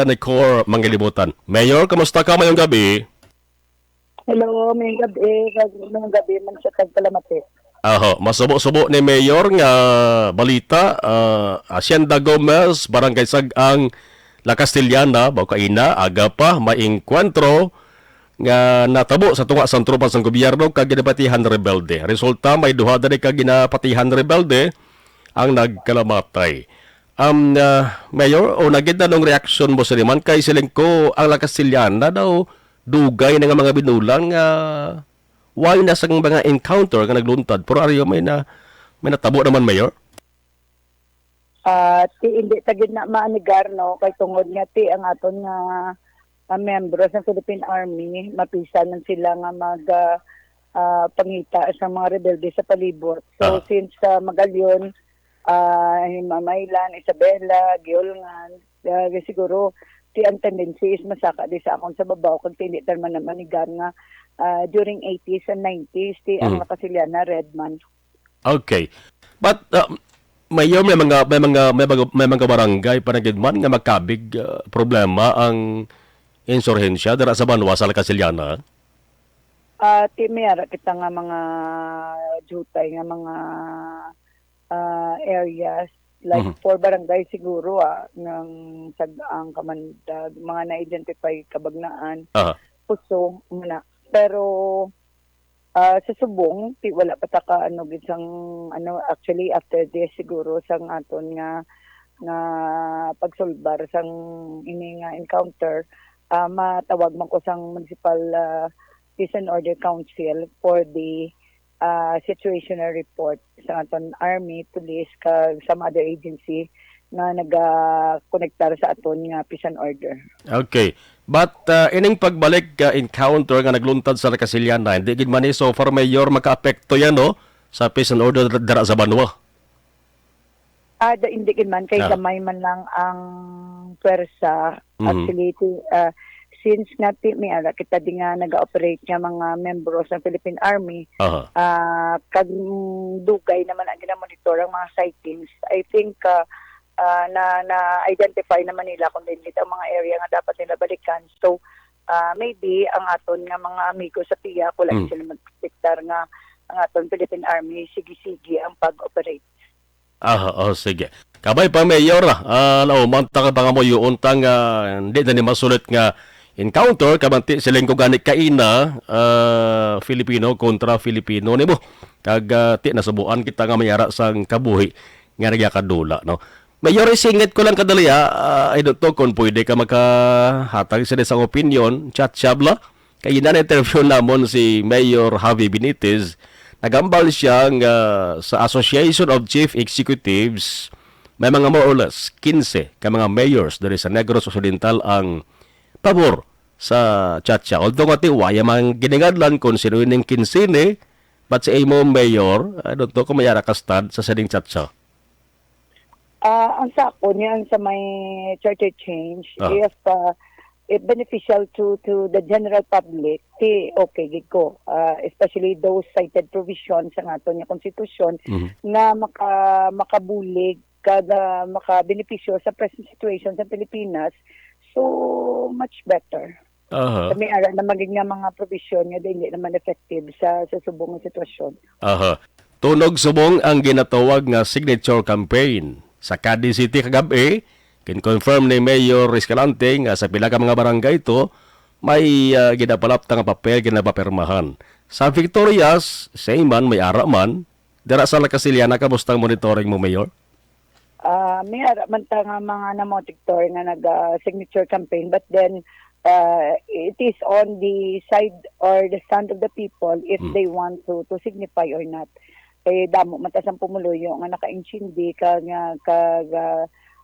ni Core Manggilibutan. Mayor, kamusta ka mayong gabi? Hello, may gabi. Ngayong gabi man sa Tagpalamate. Masubo-subo ni Mayor nga balita, Hacienda Gomez, Barangay Sagang, La Castillana, Baucaina, aga pa maengkwentro nga natabo sa tunga sa tropa sa gobyerno kag ginapatihan rebelde. Resulta may duha dali kag ginapatihan rebelde ang nagkalamatay. Mayor, o nagit na nung reaksyon mo sa liman kay siling ko ang La Castillana daw dugay na nga mga binulang nga why na sa mga encounter nga nagluntad pero ariyo may natabo naman, Mayor. Ti hindi tagid na maanigar no kay tungod nga ti ang aton nga membro sa Philippine Army mapisan man sila nga mag pangita sa mga rebelde sa palibot. So since Magalyon, Mamaylan, Isabela, Giolngan, siguro ti ang tendency is masaka di sa akong sa babaw kung hindi man naman manigar nga during 80s and 90s ti ang Nakasiliana Redman. Okay. But Mayor, may mga barangay panagidman nga magkabig problema ang insurhensya dira sa Banwa sa Castillana. Ti mayara kita nga mga jutay nga mga areas like for barangay siguro ng Sagang Kamandag mga na-identify kabagnaan puso muna pero sa subong ti wala pa ta ka gisang actually after this siguro sang aton nga pagsulbar sang ini nga encounter matawag man ko sang municipal peace and order council for the situational report sa aton army, police kag some other agency nga naga-konektar sa aton nga peace and order. Okay. But ining pagbalik encounter nga nagluntad sa Castillana, hindi gid man so far, Mayor, makaapekto yan no sa peace and order dira sa Banwa. Hindi man kay gamay man lang ang pwersa. Actually since nga may kita di nga nag-operate nga mga membros ng Philippine Army, kag dugay naman ang ginamonitor ang mga sightings. I think na-identify naman nila kung din ang mga area nga dapat nila balikan. So, maybe ang aton nga mga amigo sa PIA, kung lang sila mag-protectar nga ang aton Philippine Army, sige-sige ang pag-operate. Sige. Kabay pa, Mayor, manta ka ba nga mo yung untang hindi na ni masulit nga encounter, kabanti siling ko ganit kaina, Filipino kontra Filipino, ni mo. Kag ti nasubuan kita nga mayara sang kabuhi nga nagyakadula, no? Mayor, isingit ko lang kadali I don't know kung pwede ka makahatag sa isang opinion, chat-chabla. Kaya na-interview namon si Mayor Javi Benitez. Nagambal siya sa Association of Chief Executives, may mga more or less 15 ka mga mayors dari sa Negros Occidental ang pabor sa chat-chat. Although nga waya mang ginigadlan kung sino yung 15 but sa imo Mayor, I don't know kung mayara ka stud sa sading chat-chat. Ang sako niyan sa may charter change, if beneficial to the general public, okay gid ko. Especially those cited provisions sa aton nga konstitusyon na makabulig kada makabenepisyo sa present situation sa Pilipinas, so much better. Kami ara na maging nga mga provision nga hindi naman effective sa subong nga sitwasyon. Tunog subong ang ginatawag nga signature campaign sa Cadiz City kagabi. Kin-confirm ni Mayor Escalante nga sa pila ka mga barangay ito may ginapalap nga papel ginapapirmahan. Sa Victorias, same man, may ara man. Dira sa La Castillana, kamustang monitoring mo, Mayor? May ara man ta nga mga namonitor nga nag-signature campaign, but then it is on the side or the stand of the people if they want to signify or not. Kaya damo matasang pumuluyo nga naka-insindi ka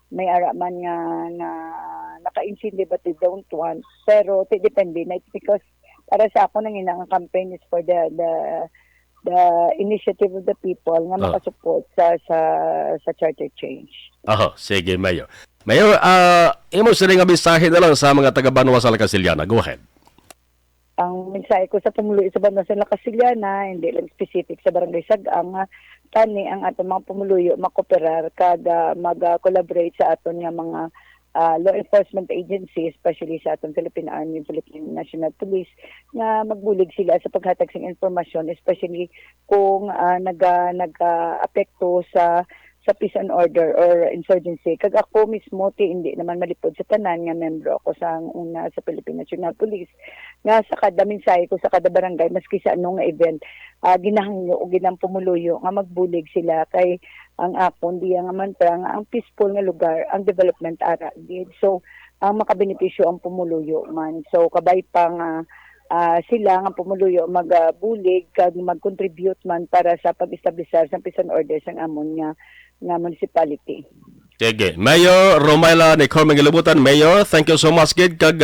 may ara man nga naka-insindi but they don't want. Pero depende na, it's because para sa ako nang inang campaign is for the initiative of the people nga makasupport sa charter change. Sige, Mayor. Mayor, imo sila nga mensahe na lang sa mga taga-Banwa sa La Castillana. Go ahead. Ang mensahe ko sa pumuluyo sa Banwa sa La Castillana, hindi lang specific sa Barangay Sagang, tani ang atong mga pumuluyo makoperar kada mag-collaborate sa aton nga mga law enforcement agency, especially sa atong Philippine Army, Philippine National Police, nga magbulig sila sa paghatag ng informasyon, especially kung nag-apekto sa peace and order or insurgency. Kag ako mismo, hindi naman malipod sa tanan nga membro ako sa una sa Philippine National Police. Nga sa kada minsay ko sa kada barangay, maski sa anong nga event, ginahangyo o ginampumuluyo nga magbulig sila kay ang akon diya nga mantra nga ang peaceful nga lugar ang development ara gid. So ang makabenepisyo ang pumuluyo man. So kabay pa nga sila nga pumuluyo magbulig kag mag-contribute man para sa pag-establishar sa peace and order sa amon nga municipality. Sige. Mayor Romaila Nicole Mangilubutan, Mayor, thank you so much, Kid. Kag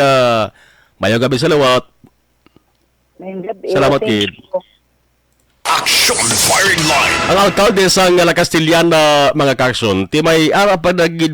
mayong gabi sa lawat. Mayong gabi. Salamat, Thank Kid. you. Action Firing Line. Ang alkalde sa La Castillana, mga Carson, ti may ara pa